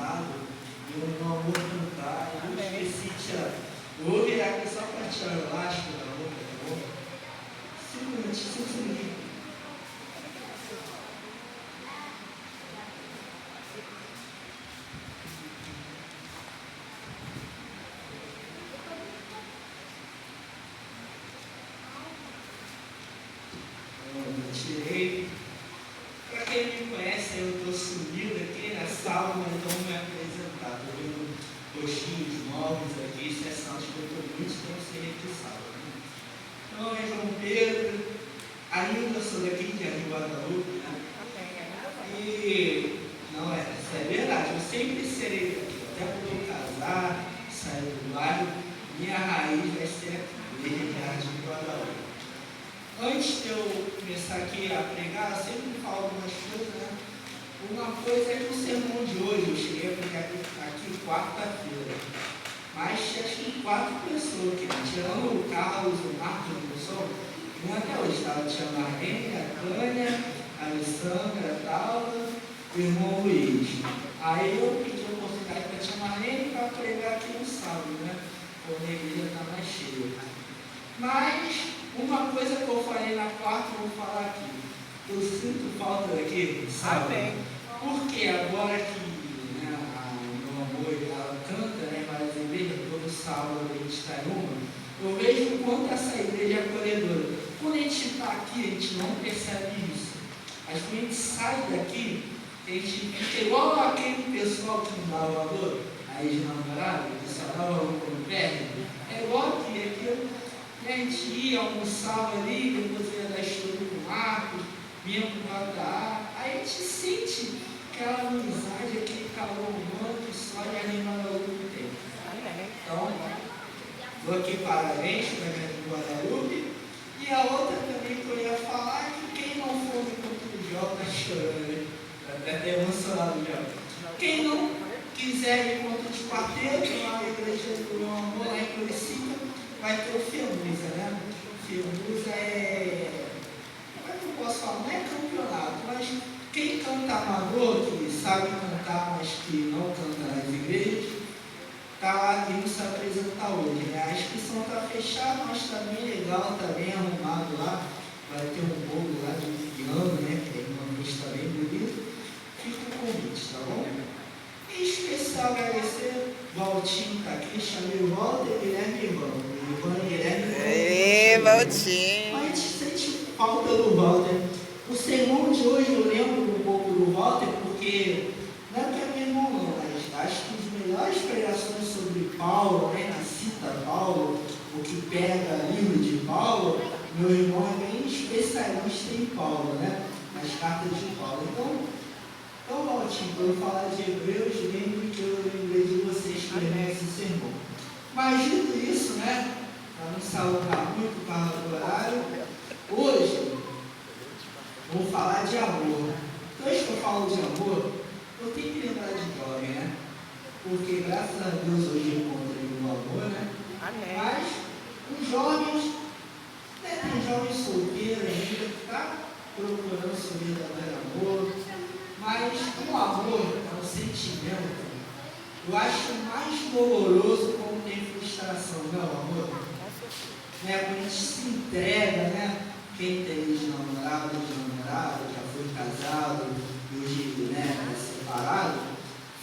abençoado. E um amor cantar. Eu não esqueci, tia. Eu vou virar aqui só para tirar o elástico da boca, tá bom? 5 minutos, 5 segundos. Tirei. Para quem me conhece, eu estou sumido aqui na sala, mas não vou me apresentar. Estou vendo rostinhos novos aqui, isso é sinal de que eu estou muito tempo sem regressar. Então, é João Pedro, ainda sou daqui de Rio Guadalupe, né? E, não é, isso é verdade, eu sempre serei daqui, até quando eu casar, sair do bairro, minha raiz vai ser aqui, de Rio Guadalupe. Antes de eu começar aqui a pregar, eu sempre falo algumas coisas, né? Uma coisa é que o sermão de hoje, eu cheguei a pregar aqui quarta-feira, mas acho que 4 pessoas aqui, tirando o Carlos, o Marcos, o pessoal, não até hoje, estava tia Marlene, a Tânia, a Alessandra, a Taula, o irmão Luiz. Aí eu pedi a oportunidade para a tia Marlene para pregar aqui no sábado, né? Quando a igreja está mais cheia. Mas uma coisa que eu falei na quarta, eu vou falar aqui. Eu sinto falta daqui, sabe? Porque agora que né, meu amor ela canta, né, várias igrejas, todo sábado a gente está em uma, eu vejo o quanto essa igreja é acolhedora. Quando a gente está aqui, a gente não percebe isso. Mas quando a gente sai daqui, a gente fica igual aquele pessoal que não dá valor, a ex-namorada, que só dá valor quando perde. É igual aqui a gente ia, almoçava ali, depois ia dar estudo com o Marcos, vinha para o lado da água, aí a gente sente aquela amizade, aquele calor humano que só de animar o outro tem. Então, dou aqui parabéns para a minha de Guadalupe. E a outra também que eu ia falar é que quem não for no encontro do Jó está chorando, né? Está até emocionado já. Quem não quiser ir no encontro de quarteto, lá na igreja do meu amor, lá em Curicica, vai ter o Femusa, né? Femusa como é que eu posso falar? Não é campeonato, mas quem canta amador, que sabe cantar, mas que não canta nas igrejas, está indo se apresentar hoje, né? A inscrição está fechada, mas está bem legal, está bem arrumado lá. Vai ter um bolo lá de piano, né? Que uma vista bem bonita. Fica o convite, tá bom? Em especial agradecer, Valtinho está aqui, chamei o Walter, Guilherme e Ivan. Ei, Valtinho! Mas a gente sente falta do Walter. O sermão de hoje eu lembro um pouco do Walter, porque não é que é meu irmão não, mas acho que as melhores pregações sobre Paulo, né, na cita Paulo, o que pega livro de Paulo, meu irmão é bem especialista em Paulo, né, nas cartas de Paulo. Então Valtinho, quando eu falar de Hebreus, lembre que eu lembrei de vocês que leram esse sermão. Mas dito isso, né, para não se alongar muito para o horário, hoje vou falar de amor. Então, antes que eu falo de amor, eu tenho que lembrar de jovem, né? Porque graças a Deus hoje eu encontrei o amor, né? Amém. Mas os jovens, né, tem jovens solteiros ainda que estão procurando seu verdadeiro amor, mas o amor é um sentimento. Eu acho mais doloroso quando tem frustração, não, amor? Né? Quando a gente se entrega, né? Quem tem de namorado, já foi casado, hoje, né, é separado,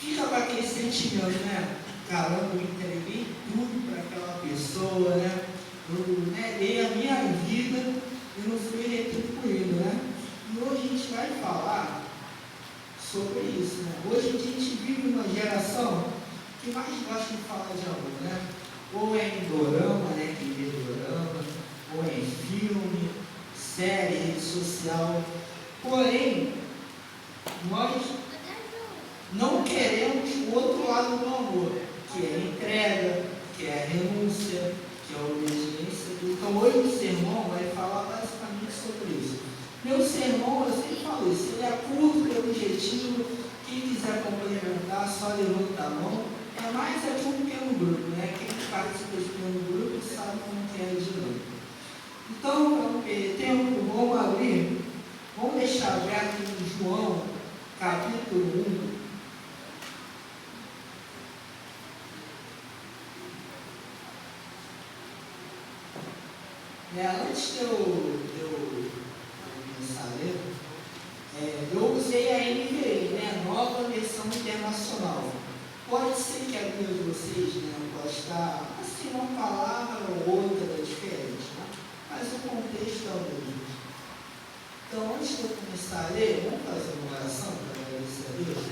fica com aquele sentimento, né? Caramba, eu entreguei tudo para aquela pessoa, né? Eu dei a minha vida e não fui retribuído, né? E hoje a gente vai falar sobre isso, né? Hoje a gente vive uma geração que mais gosta de falar de amor, né? Ou é em dorama, né? Quem vê dorama, ou é em filme, série, rede social. Porém, nós não queremos o outro lado do amor, que é a entrega, que é a renúncia, que é a obediência. Então hoje o sermão vai falar basicamente sobre isso. Meu sermão, eu sempre falo isso, ele é curto, é objetivo. Quem quiser complementar, só levanta a mão. É mais aqui um pequeno grupo, né? Quem participa de pequeno grupo sabe como que é de novo. Então, para não perder tempo, vamos abrir, vamos deixar aberto em João, capítulo 1. Antes de eu começar a ler, eu usei a NVI, Nova Versão Internacional. Pode ser que a Bíblia de vocês pode estar assim, uma palavra ou outra diferente, mas o contexto é o mesmo. Então, antes de eu começar a ler, vamos fazer uma oração para agradecer a Deus?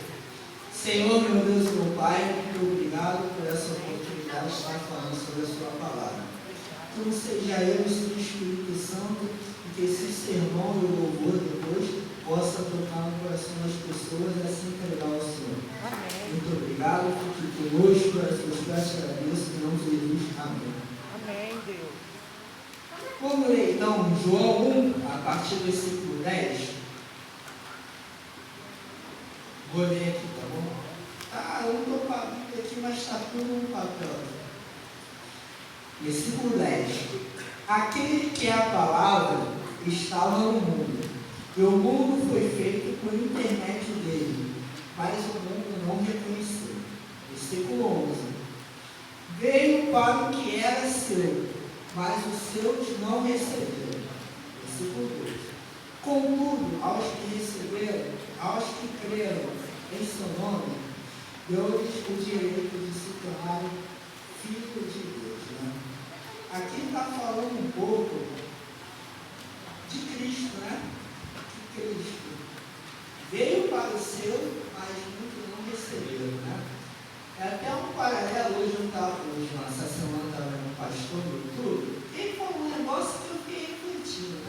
Senhor, meu Deus e meu Pai, muito obrigado por essa oportunidade de estar falando sobre a sua palavra. Então, seja eu, Senhor Espírito Santo, e que esse sermão e o louvor depois possa tocar no coração das pessoas e assim entregar ao Senhor. Amém. Muito obrigado, fique conosco, as suas graças agradeço, em nome de Jesus. Amém. Amém, Deus. Vamos ler então João 1, a partir do versículo 10. Vou ler aqui, tá bom? Eu não estou com a Bíblia aqui, mas está tudo no papel. Versículo 10. Aquele que é a palavra estava no mundo, e o mundo foi feito por intermédio dele, mas o mundo não reconheceu. Versículo 11. Veio para o que era seu, mas os seus não receberam. Versículo 12. Contudo, aos que receberam, aos que creram em seu nome, deu-lhes o direito de se tornarem filhos de Deus. Aqui está falando um pouco de Cristo, De Cristo. Veio para o seu, mas muitos não receberam, É até um paralelo, essa semana estava no pastor no YouTube, ele falou um negócio que eu fiquei refletindo,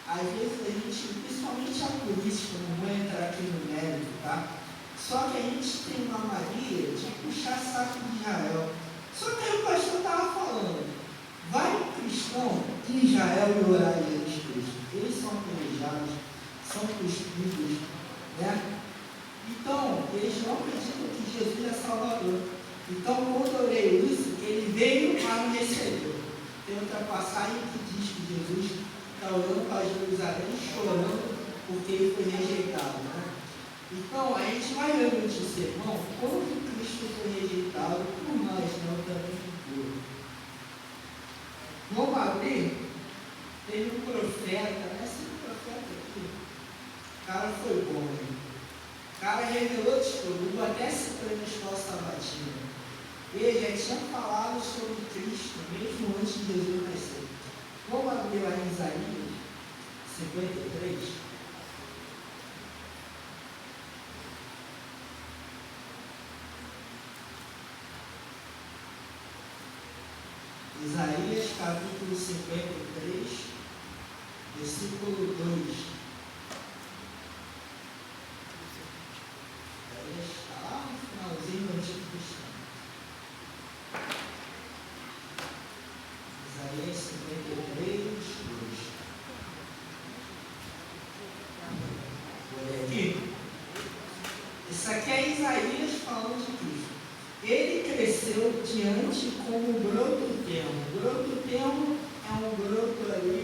Às vezes a gente, principalmente a política, não vou entrar aqui no mérito, Só que a gente tem uma mania de puxar saco de Israel. Só que aí o pastor estava falando, vai um cristão em Israel e orar a Jesus Cristo. Eles são apedrejados, são cuspidos, Então, eles não acreditam que Jesus é Salvador. Então, quando eu leio isso, ele veio para me receber. Tem outra passagem que diz que Jesus está olhando para Jerusalém chorando porque ele foi rejeitado, Então, a gente vai lendo esse sermão, quando Cristo foi rejeitado por nós, também por. Vamos abrir, teve um profeta, esse profeta aqui, o cara foi bom, O cara revelou de tudo, até citou na escola sabatina. Ele já tinha falado sobre Cristo, mesmo antes de Jesus nascer. Vamos abrir lá em Isaías 53. Isaías capítulo 53, versículo 2. Está lá no finalzinho do Antigo Testamento. Isaías 53, 2. Vou ler aqui. Isso aqui é Isaías falando de Cristo. Ele cresceu diante como broto-termo. Broto-termo é um broto ali,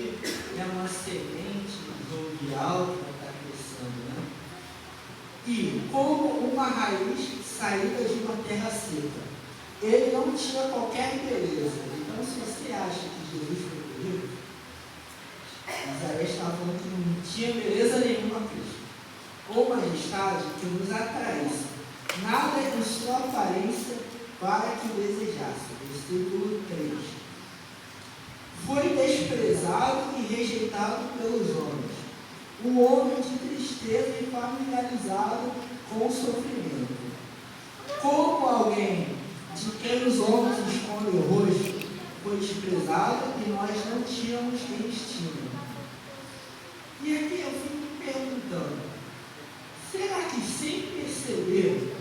é uma semente jovial que vai estar crescendo, E como uma raiz saída de uma terra seca. Ele não tinha qualquer beleza. Então, se você acha que Jesus foi bonito, Isaías está falando que não tinha beleza nenhuma a Cristo. Ou majestade que nos atraísse. Nada em sua aparência para que desejasse. Versículo 3. Foi desprezado e rejeitado pelos homens, um homem de tristeza e familiarizado com o sofrimento. Como alguém de quem os homens escondem o rosto, foi desprezado e nós não tínhamos quem estima. E aqui eu fico me perguntando, será que sem perceber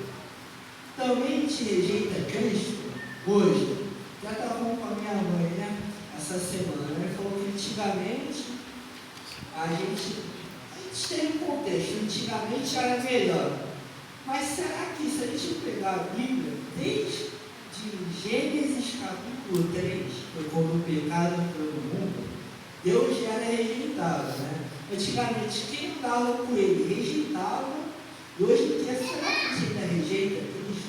também te rejeita Cristo hoje? Já estava falando com a minha mãe, essa semana, falou que antigamente a gente tem um contexto, antigamente era melhor. Mas será que se a gente pegar a Bíblia, desde Gênesis capítulo 3, foi quando o pecado entrou no mundo, Deus já era rejeitado, Antigamente, quem andava com ele rejeitava, e hoje em dia, será que a gente ainda rejeita Cristo,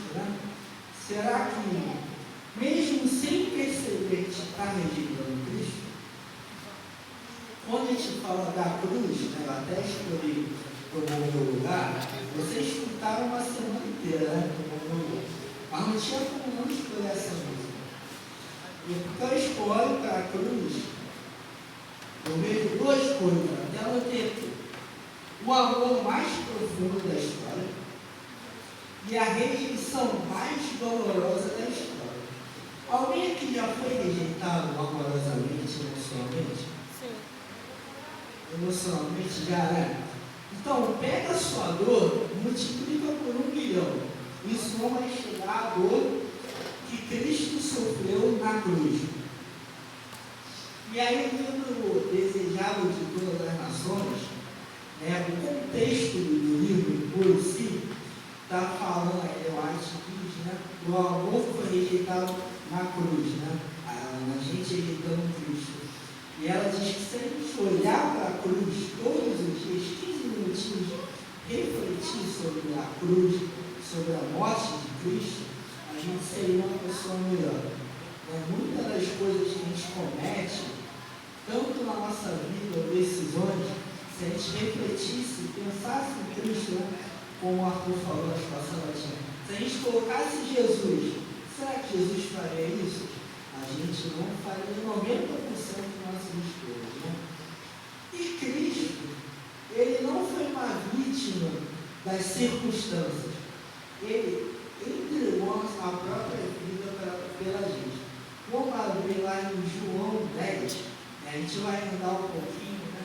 Será que, mesmo sem perceber que está rejeitando Cristo, Quando a gente fala da cruz, né, eu até escolhi tomou o meu lugar, vocês escutaram uma semana inteira, né? Tomou o meu lugar. Mas não tinha como não escolher essa música. E porque eu escolho para a cruz, eu vejo duas coisas. Até eu ter o amor mais profundo da história e a rejeição mais dolorosa da história. Alguém aqui já foi rejeitado amorosamente, emocionalmente? Sim. Emocionalmente já, né? Então, pega a sua dor, multiplica por 1 milhão. Isso não vai chegar à dor que Cristo sofreu na cruz. E aí o livro Desejado de Todas as Nações, né, o contexto do livro por si, está falando, eu acho que diz, né, o amor que foi rejeitado na cruz, né, a gente rejeitando Cristo. E ela diz que se a gente olhar para a cruz todos os dias, 15 minutinhos, refletir sobre a cruz, sobre a morte de Cristo, a gente seria uma pessoa melhor. Muitas das coisas que a gente comete, tanto na nossa vida ou decisões, se a gente refletisse, pensasse em Cristo, né? Como o Arthur falou na passada, se a gente colocasse Jesus, será que Jesus faria isso? A gente não faria 90% das nossas escolhas, né? E Cristo, ele não foi uma vítima das circunstâncias. Ele entregou a própria vida pela gente. Vamos abrir lá em João 10, a gente vai andar um pouquinho, né,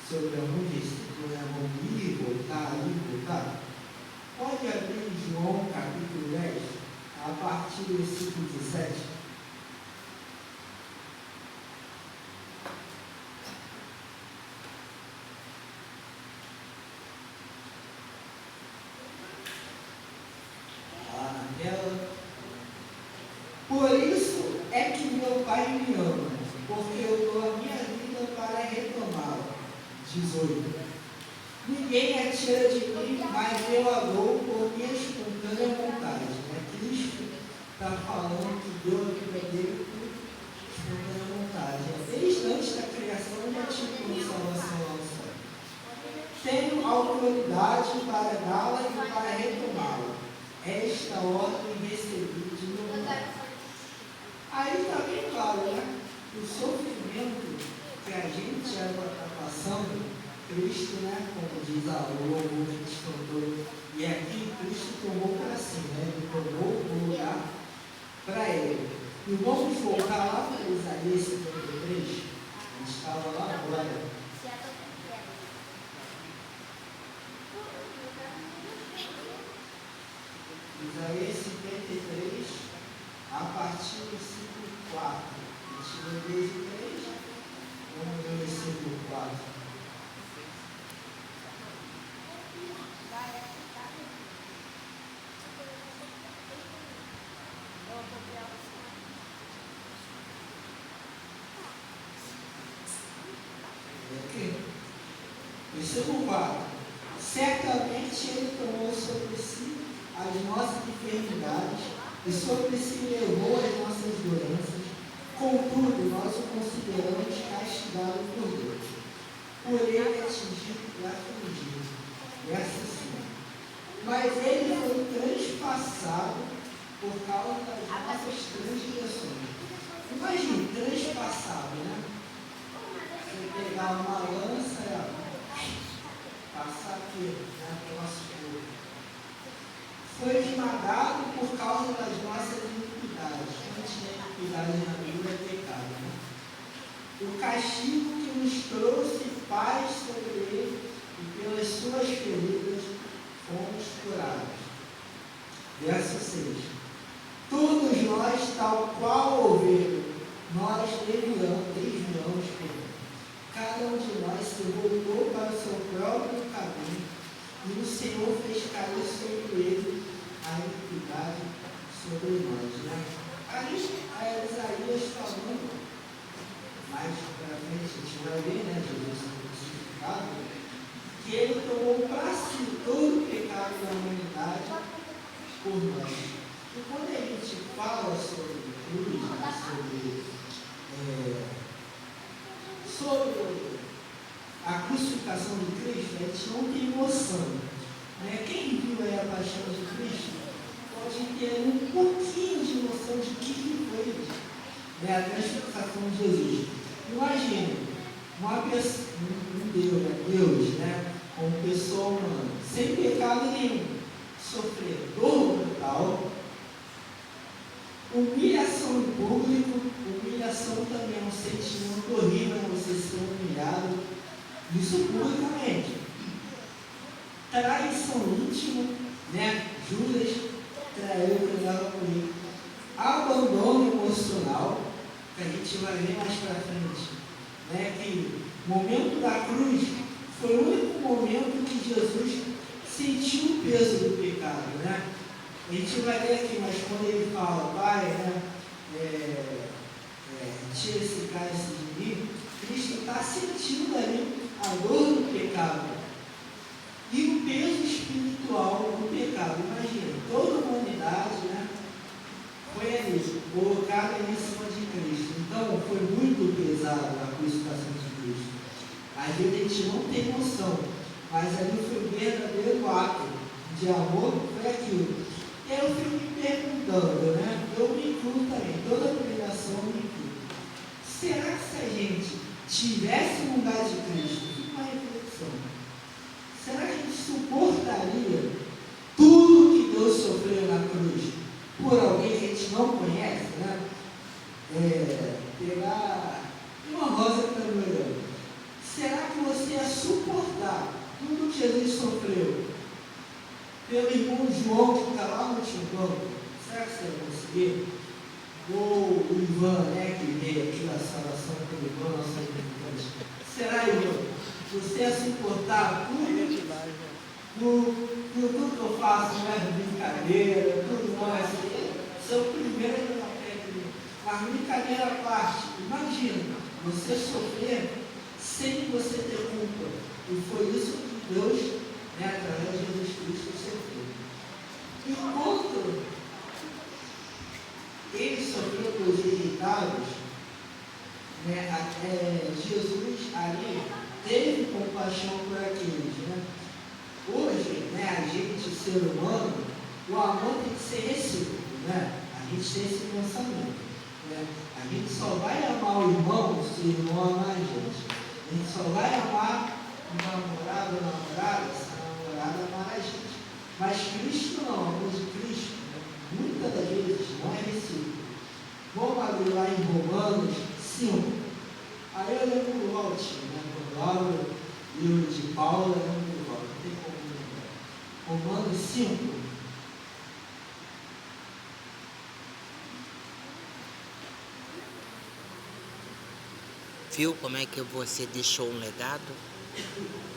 sobre algum versículo, né? Vamos ir, voltar. Pode abrir em João capítulo 10, a partir do versículo 17. Por isso é que meu Pai me ama, porque eu dou a minha vida para retomá-la. 18. Ninguém a tira de mim, mas eu a dou por minha espontânea vontade. Cristo está falando que deu a vida dele por espontânea vontade. Desde antes da criação já tinha como salvação ao céu. Tenho autoridade para dá-la e para retomá-la. Esta ordem recebi de meu Pai. Aí está bem claro, né? O sofrimento que a gente está passando, Cristo, né? Como diz a louvor que a gente cantou, e aqui Cristo tomou para si, né? Ele tomou o lugar para ele. E vamos voltar lá para Isaías 53, a gente estava lá agora. Isaías 53, a partir do versículo 4. A gente lê desde 3, vamos ler o versículo 4. Aqui. Versículo 4. Certamente ele tomou sobre si as nossas enfermidades e sobre si levou as nossas doenças. Contudo, nós o consideramos castigado por Deus. Por ele atingido e afligido. Verso 5. Mas ele foi transpassado por causa das nossas transgressões. Imagine, transpassado, né? Você pegar uma lança e passar aqui, né? Pelo nosso corpo. Foi esmagado por causa das nossas iniquidades. Iniquidade na Bíblia é pecado, né? O castigo que nos trouxe paz sobre ele, e pelas suas feridas fomos curados. Verso 6. Todos nós, tal qual ovelha, nós desviamos por ele. Cada um de nós se voltou para o seu próprio caminho, e o Senhor fez cair sobre ele a iniquidade sobre nós, né? Aí Isaías falando, mais para frente a gente vai ver, né, Jesus sendo crucificado, que ele tomou para si todo o pecado da humanidade por nós. E quando a gente fala sobre cruz, né, sobre a crucificação de Cristo, a gente não tem noção. Né? Quem viu aí a paixão de Cristo pode ter um pouquinho de noção de que foi, né, a crucificação de Jesus. Imagina, uma pessoa, Deus, né, como pessoa humana, sem pecado nenhum, sofrer dor brutal, humilhação em público. Humilhação também é um sentimento horrível, você ser humilhado, isso publicamente. Traição íntima, né? Judas traiu o que andava comigo. Abandono emocional, que a gente vai ver mais para frente, né? Que o momento da cruz foi o único momento que Jesus sentiu o peso do pecado, né? A gente vai ler aqui, mas quando ele fala, Pai, né? Tira esse cálice de mim, Cristo está sentindo ali a dor do pecado e o peso espiritual do pecado. Imagina, toda a humanidade, né, foi ali, colocada ali em cima de Cristo. Então, foi muito pesado a crucificação de Cristo. Às vezes a gente não tem noção, mas ali foi um verdadeiro ato de amor, foi aquilo. Eu fico me perguntando, né, eu me incluo também, toda a pregação me inclui. Será que se a gente tivesse no lugar de Cristo, fica uma reflexão, será que a gente suportaria tudo que Deus sofreu na cruz por alguém que a gente não conhece, né? Pegar uma rosa que está melhorando. Será que você ia suportar tudo que Jesus sofreu pelo irmão João que está lá no último banco? Será que você ia conseguir? Ou o Ivan, né, que veio aqui na salvação com o Ivan, nossa representante. Será, Ivan, você ia suportar tudo que eu faço, né, brincadeira, tudo mais? Sou o primeiro na técnica. Mas brincadeira à parte, imagina, você sofrer sem você ter culpa. E foi isso que Deus, né, através de Jesus Cristo, sofreu. Enquanto ele sofreu pelos rejeitados, né, Jesus ali teve compaixão por aqueles. Né? Hoje, né, a gente, ser humano, o amor tem que ser recíproco. Né? A gente tem esse pensamento. Né? A gente só vai amar o irmão se o irmão amar a gente. A gente só vai amar o namorado ou namorada se a namorada amar a gente. Mas Cristo não, o amor de Cristo, muitas das vezes não é recíproco. Vamos abrir lá em Romanos 5. Aí eu lembro do Valtinho, né? Quando eu abro o livro de Paulo, eu lembro do Valtinho, não tem como lembrar. Romanos 5. Viu como é que você deixou um legado?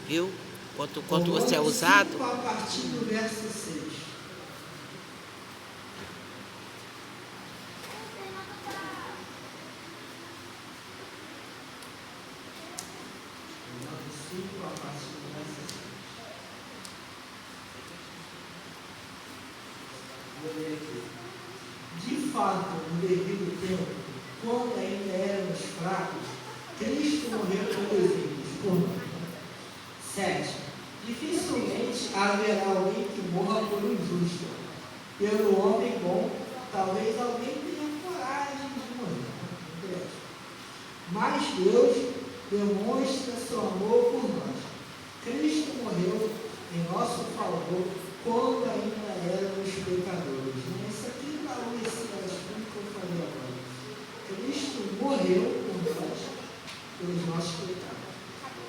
Viu? Quanto você é usado? 5, a partir do verso 6. De fato, no devido tempo, quando ainda éramos fracos, Cristo morreu pelos ímpios, por nós. 7. Dificilmente haverá alguém que morra por um injusto. Pelo homem bom, talvez alguém tenha coragem de morrer. Mas Deus demonstra seu amor por nós. Cristo morreu em nosso favor quando ainda éramos pecadores. Isso aqui está um Messias, como que eu falei agora. Cristo morreu por nós, pelos nossos pecados.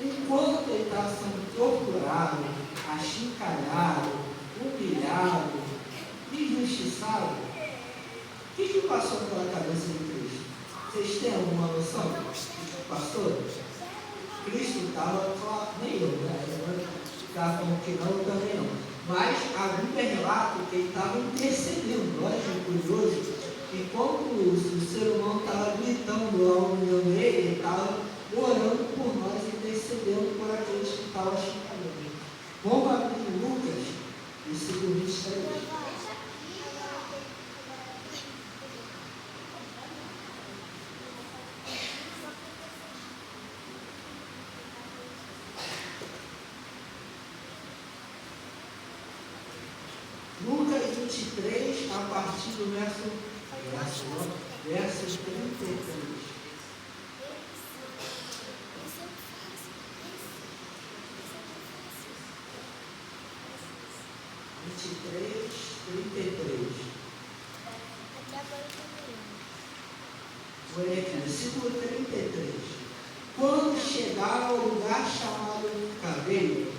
Enquanto ele estava sendo torturado, achincalhado, humilhado, injustiçado, o que passou pela cabeça de Cristo? Vocês têm alguma noção do que passou? Cristo estava, nem eu, né? Eu estava falando que não, eu também não. Mas a Bíblia relata que ele estava intercedendo. Olha que curioso. Enquanto o ser humano estava gritando lá, humilhando ele estava orando por nós, intercedendo por aqueles que estavam chincalhando. Vamos abrir em Lucas, versículo 23. 23, a partir do verso 33. 33. Olha aqui, versículo 33. Quando chegaram ao lugar chamado Caveiro,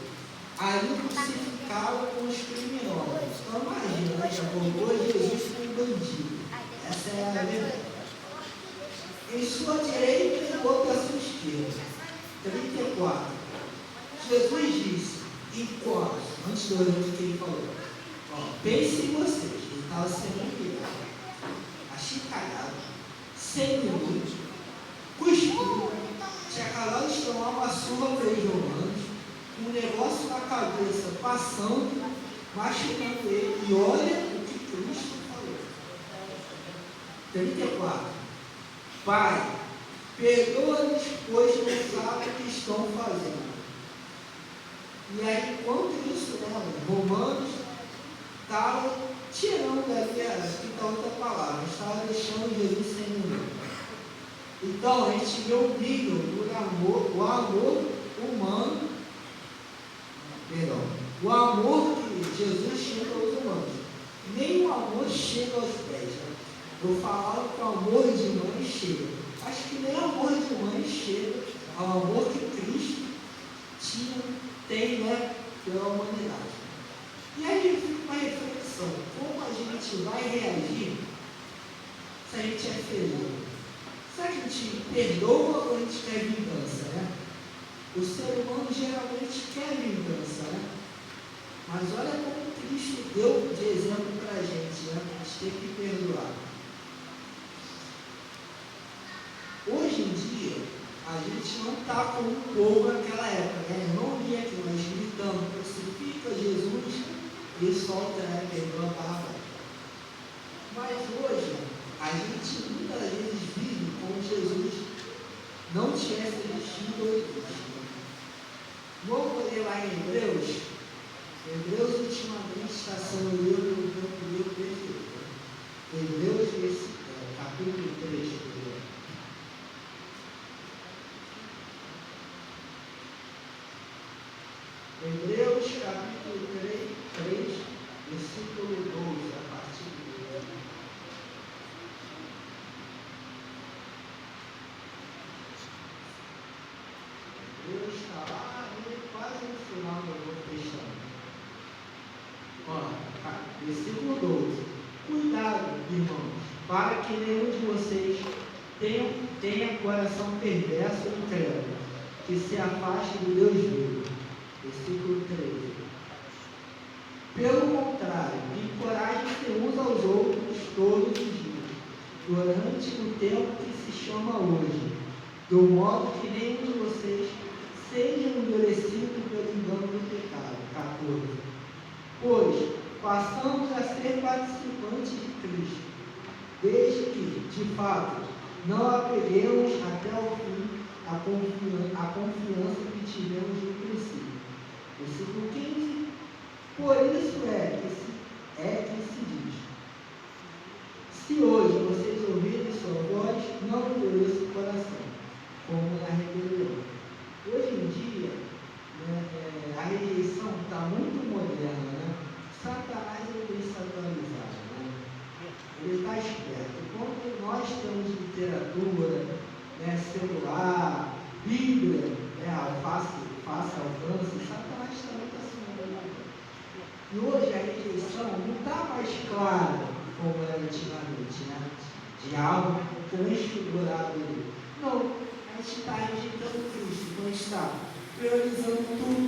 ali crucificaram com os criminosos. Então imagina, né? Já colocou Jesus como bandido. Essa é a verdade. Em sua direita e outra à sua esquerda. 34. Jesus disse, enquanto, antes do olhando que ele falou, pense em vocês, ele estava sendo humilhado, achincalhado, sem minutos, cuspido, tinha acabado de tomar uma surra para os romanos, um negócio na cabeça passando, machucando ele, e olha o que Cristo falou. 34. Pai, perdoa-nos, pois não sabem o que estão fazendo. E aí, enquanto isso, Romanos estavam tirando ali a outra palavra, estavam deixando Jesus sem ninguém. Então, a gente vê o nível do amor, o amor humano, o amor que Jesus chega aos humanos. Nem o amor chega aos pés. Eu falava que o amor de mãe chega. Acho que nem o amor de mãe chega ao amor que Cristo tem, pela humanidade. E aí fica uma reflexão, como a gente vai reagir se a gente é feliz? Se a gente perdoa ou a gente quer vingança, O ser humano geralmente quer vingança, Mas olha como Cristo deu de exemplo para a gente, A gente tem que perdoar. Hoje em dia, a gente não está como um povo naquela época, Eu não via aqui, nós gritando, crucifica Jesus e solta, perdoa a palavra. Mas hoje, a gente muitas vezes vive como Jesus não tivesse existido ou existido. Vamos ler lá em Hebreus. Hebreus ultimamente está sendo o meu preferido. Hebreus, capítulo 3. Hebreus capítulo 3, versículo 12, a partir do 12. Hebreus está lá, quase no final do Novo Testamento. Versículo 12. Cuidado, irmãos, para que nenhum de vocês tenha coração perverso e incrédulo, que se afaste do Deus vivo. Versículo 13. Pelo contrário, encorajem-se uns aos outros todos os dias, durante o tempo que se chama hoje, do modo que nenhum de vocês seja endurecido pelo engano do pecado. 14. Pois passamos a ser participantes de Cristo, desde que, de fato, não apeguemos até o fim a confiança que tivemos no princípio. Versículo 15. Por isso que se diz: se hoje vocês ouvirem sua voz, não endureçam o coração, como na rebelião. Hoje em dia, a rejeição está muito moderna, Satanás ele tem se atualizado, Ele está esperto. Quando nós temos literatura, celular, Bíblia, fácil alcance, Satanás também está se atualizando. E hoje a rejeição não está mais clara como era antigamente, de algo transfigurado ali. Não, a gente está rejeitando Cristo, então a gente está priorizando tudo,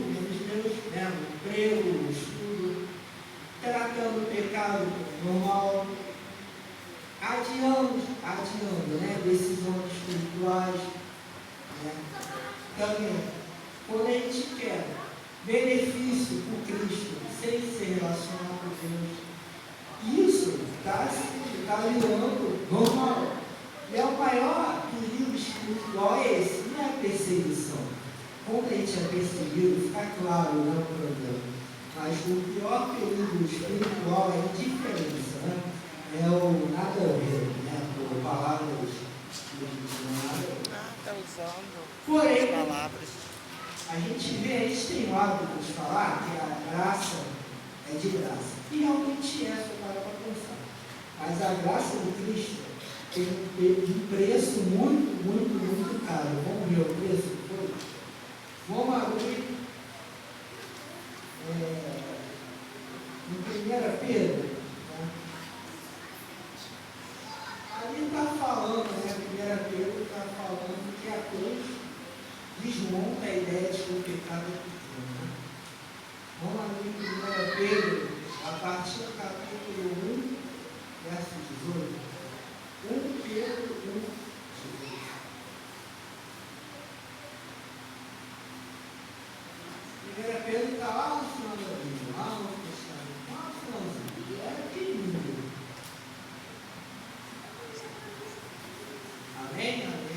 menos emprego, estudo, tratando o pecado normal, adiando, decisões espirituais, Também, quando a gente quer benefício por Cristo, sem se relacionar com Deus, isso está virando normal. E é o maior perigo espiritual esse, não é a perseguição. Quando a gente é perseguido, fica claro, o problema. Mas o pior período espiritual é a indiferença, né? É o nada a ver, né? Por palavras que não nada a ver. Está usando Porém, as palavras. a gente tem o hábito de falar que a graça é de graça. E realmente é, só para pensar. Mas a graça de Cristo tem um preço muito, muito, muito caro. Vamos ver o preço que foi? Vamos abrir em 1 Pedro. Né? Ali está falando, né? 1 Pedro está falando que a cruz desmonta a ideia de que o pecado é pequeno. Né? Vamos abrir em 1 Pedro, a partir do capítulo 1, verso 18. 1 Pedro 1, 18. 1 Pedro está lá no final da Bíblia, lá no Testamento, lá no finalzinho. É pequenininho. Amém? Amém?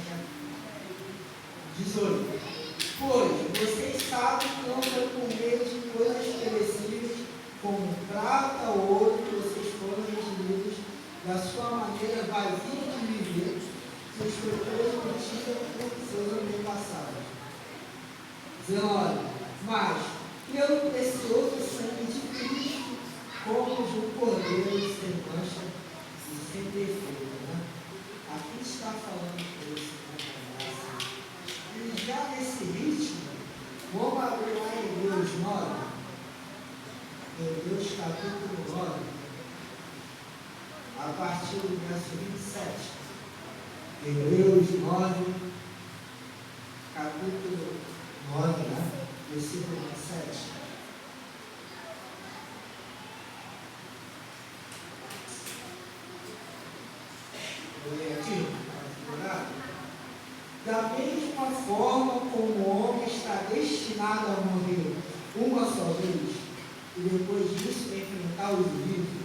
18. Pois vocês sabem que não foi por meio de coisas perecíveis, como prata ou ouro, que vocês foram redimidos da sua maneira vazia de viver, que os foi transmitida por seus antepassados. 19. Mas, pelo precioso sangue de Cristo, como de um cordeiro sem mancha e sem defeito. Né? Aqui está falando isso, né? E já nesse ritmo, vamos abrir lá em Hebreus 9, Hebreus capítulo 9, a partir do verso 27. Hebreus 9, capítulo 9, né? Versículo 27. Vou ler aqui, para da mesma forma como o homem está destinado a morrer uma só vez, e depois disso enfrentar o juízo,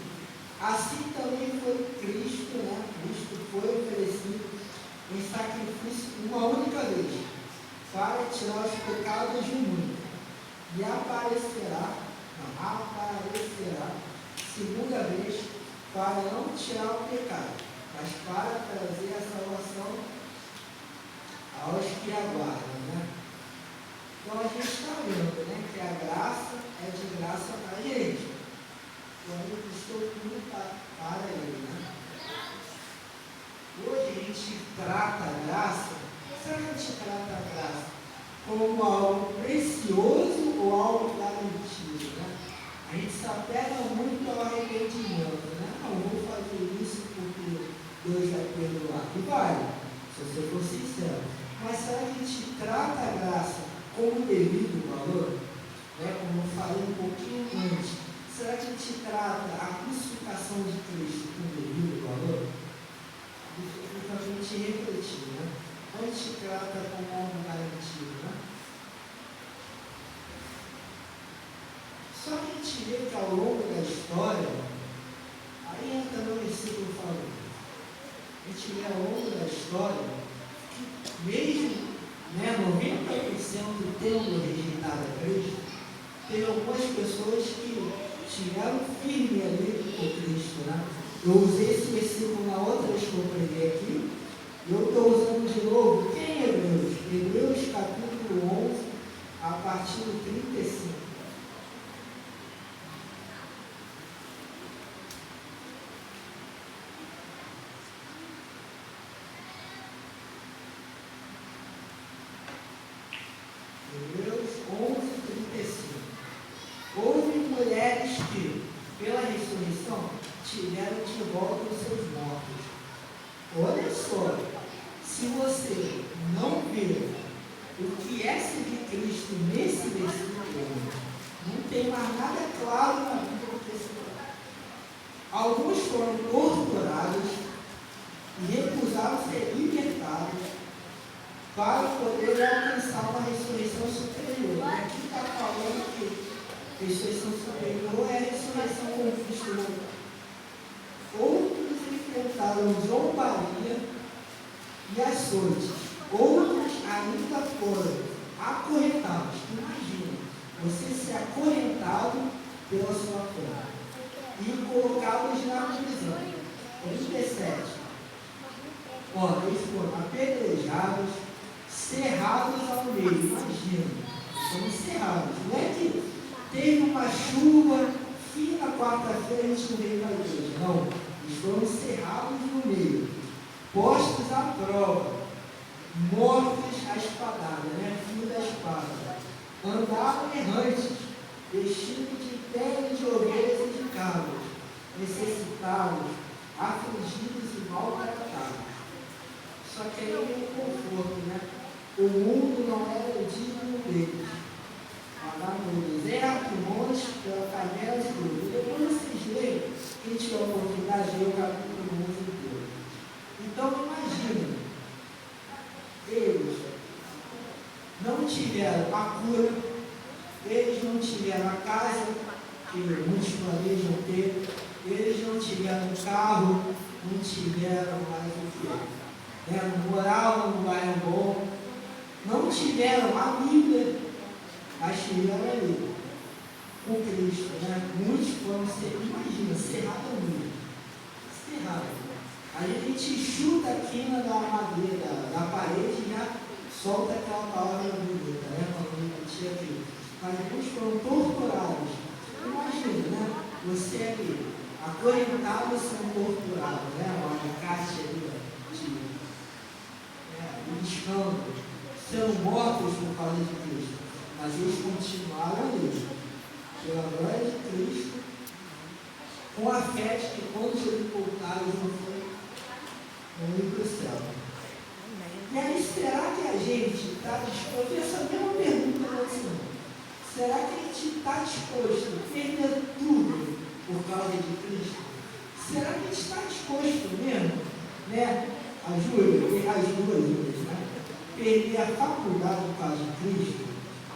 assim também foi Cristo, né? Cristo foi oferecido em sacrifício uma única vez, para tirar os pecados do mundo, e aparecerá segunda vez, para não tirar o pecado, mas para trazer a salvação aos que aguardam, né? Então a gente está vendo, né, que a graça é de graça para a gente. Então ele custou tudo para ele, né? Hoje a gente trata a graça, será que a gente trata a graça como algo precioso ou algo garantido, né? A gente se apega muito ao arrependimento, né? Não, vou fazer isso porque Deus vai perdoar. E vai, se você for sincero. Mas será que a gente trata a graça como devido valor? Né? Como eu falei um pouquinho antes. Será que a gente trata a crucificação de Cristo com devido valor? Isso fica a gente refletir, né? Ou a gente trata como algo garantido, né? Só que a gente vê que ao longo da história, aí entra no versículo falando, a gente vê ao longo da história, mesmo 90% tendo rejeitado a Cristo, tem algumas pessoas que estiveram firmes ali com Cristo, né? Eu usei esse versículo na outra vez que eu preguei aqui, e eu estou usando de novo, quem é Hebreus? Hebreus capítulo 11, a partir do 35. Hebreus 11, 35. Houve mulheres que, pela ressurreição, tiveram de volta os seus mortos. Olha só, se você não vê o que é seguir Cristo nesse versículo, não tem mais nada claro na Bíblia do que se trata. Alguns foram torturados e recusaram ser libertados para poder alcançar uma ressurreição superior. Aqui está falando que ressurreição superior é a ressurreição com Cristo. Outros enfrentaram zombaria e açoites. Outros ainda foram acorrentados. Imagina, você ser acorrentado pela sua fé e colocá-los na prisão. 37. Eles foram apedrejados, cerrados ao meio. Imagina, foram cerrados. Não é que teve uma chuva fina quarta-feira e a gente não veio para a igreja. Não, eles foram cerrados no meio, postos à prova, mortos à espadada, fio da espada. Andavam errantes, vestidos de pele de ovelhas e de cabras, necessitados, afligidos e maltratados. Só que aí é um conforto, O mundo não era digno deles. Lá no deserto, monte, pela canela de Deus. Depois vocês leem, quem tiver a oportunidade de ler o capítulo 11 inteiro. Então imagina, eles não tiveram a cura, eles não tiveram a casa que muitos planejam ter, eles não tiveram um carro, não tiveram mais o que? Não moravam num bairro bom, não tiveram a Bíblia, mas tiveram ali, com Cristo. Muitos foram ser, imagina, cerrado mesmo, cerrado. Aí a gente chuta a quina da madeira, da parede e já solta aquela palavra bonita, quando a gente tinha aqui. Mas muitos foram torturados. Imagina, você ali, acorrentado sendo torturado, uma caixa ali, beliscando, sendo mortos por causa de Cristo. Mas eles continuaram ali, pela glória de Cristo, com a fé de que quando Jesus voltar, eles vão ir para o céu. E aí, será que a gente está disposto? Eu fiz essa mesma pergunta para você. Será que a gente está disposto a perder tudo por causa de Cristo? Será que a gente está disposto mesmo, a Júlia, as duas, perder a faculdade por causa de Cristo?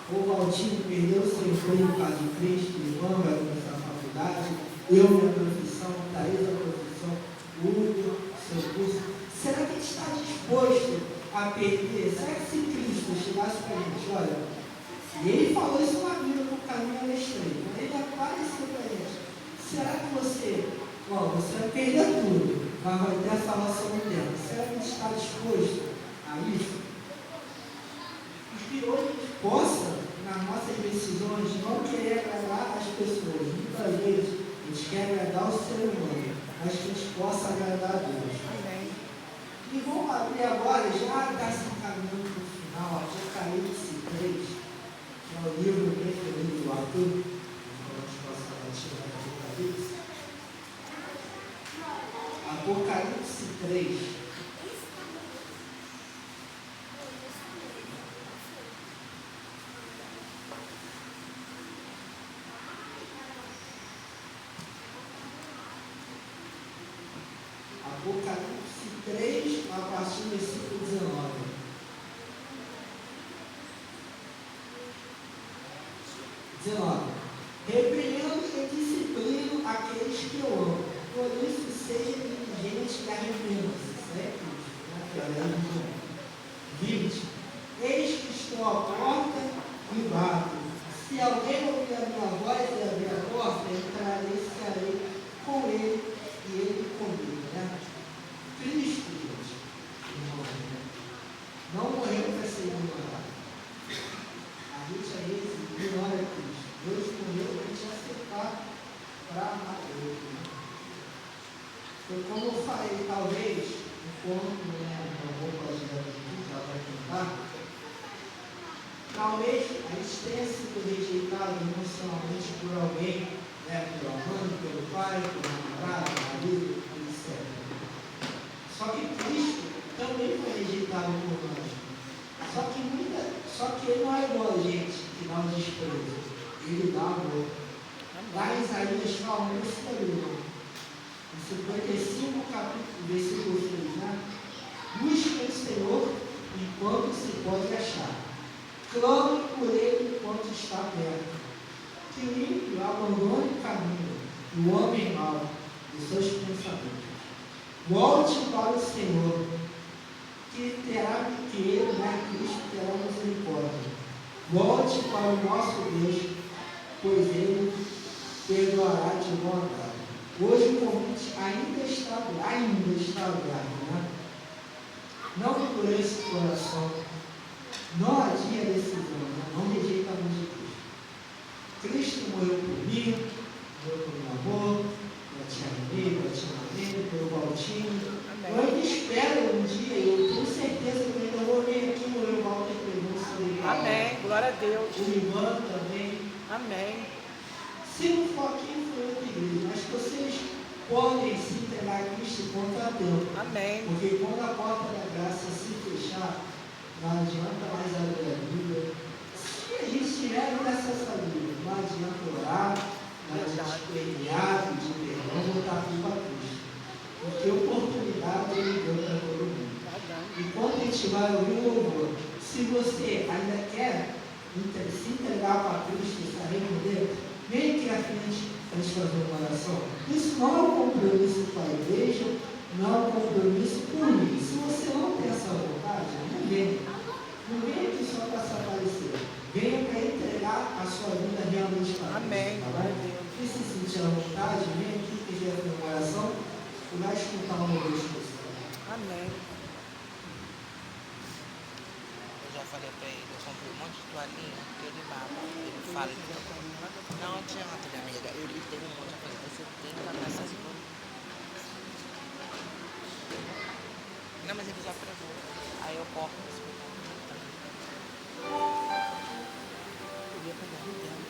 Ou o Valtinho perdeu o seu emprego por causa de Cristo, o Ivan vai começar a faculdade, eu minha profissão, Thaís a profissão, o Hugo, seu curso. Será que a gente está disposto a perder? Será que se Cristo chegasse para a gente, olha, e ele falou isso na Bíblia com o caminho era estreito, mas ele apareceu para a gente. Será que você vai perder tudo, mas vai ter a salvação dentro? Será que a gente está disposto a isso? E que hoje a gente possa, nas nossas decisões, não querer agradar as pessoas. Muitas vezes a gente quer agradar o ser humano, mas que a gente possa agradar a Deus. E vamos abrir agora, já está se encaminhando para o final, Apocalipse 3, que é o livro preferido do Arthur. Vamos passar a tirar Apocalipse. Apocalipse 3. Apocalipse 3, a partir do versículo 19. 19. Repreendo e disciplino aqueles que eu amo. Por isso, seja diligente e arrependa-se. Isso é Cristo. 20. Eis que estou à porta e bato. Se alguém ouvir a minha voz e abrir a porta, entrarei e ficarei com ele e ele comigo. Cristo, gente, não morreu para ser ignorado. A gente às vezes ignora Cristo. Deus morreu para te acertar, para amar Deus. Então, como eu falei, talvez, enquanto a roupa já vai cantar, talvez a gente tenha sido rejeitado emocionalmente por alguém, pela mãe, pelo pai, pelo namorado, pelo marido, etc. Só que Cristo também foi rejeitado por nós. Só que ele não é igual a gente, que dá um desprezo. Ele dá amor. Lá em Isaías fala nesse livro, em 55, capítulo, versículo 3, busque o Senhor enquanto se pode achar. Clame por ele enquanto está perto. Que limpe e abandone o caminho do homem mau dos seus pensamentos. Volte para o Senhor, que ele, Cristo, terá misericórdia. Volte para o nosso Deus, pois ele perdoará de bom agrado. Hoje o convite ainda está aberto, né? Não endureça o coração, não adie a decisão, né? Não rejeita a mão de Cristo. Cristo morreu por mim, morreu por meu amor, pela tia Renê, pela tia Marlene, pelo Valtinho. Eu ainda espero um dia, eu tenho certeza que eu ainda vou vir aqui, morrer o Walter pregou sobre ele. Amém. Glória a Deus. O Ivan também. Amém. Se não for aqui, foi outra igreja, mas que vocês podem se entregar a Cristo enquanto há tempo. Amém. Porque quando a porta da graça se fechar, não adianta mais abrir a Bíblia. Se a gente estiver nessa saída, não adianta orar, não adianta premiar, pedir perdão, voltar tudo a Cristo. Porque oportunidade Ele deu para todo mundo. Enquanto a gente vai ouvir o louvor, se você ainda quer se entregar para Cristo, se arrepender, vem aqui à frente para a gente fazer uma oração. Isso não é um compromisso com a igreja, não é um compromisso com mim. Se você não tem essa vontade, não venha. Não venha aqui só para se aparecer. Venha para entregar a sua vida realmente para Deus. Amém. Tá bom? E se sentir à vontade, venha aqui pedir a minha oração e vai escutar o meu Deus cristão. Amém. Eu já falei pra ele, eu comprei um monte de toalhinha, porque ele baba. Ele fala que não adianta, minha amiga. Ele tem um monte de coisa. Você tem que lavar essas coisas. Não, mas ele já pregou. Aí eu corto esse Podia pegar.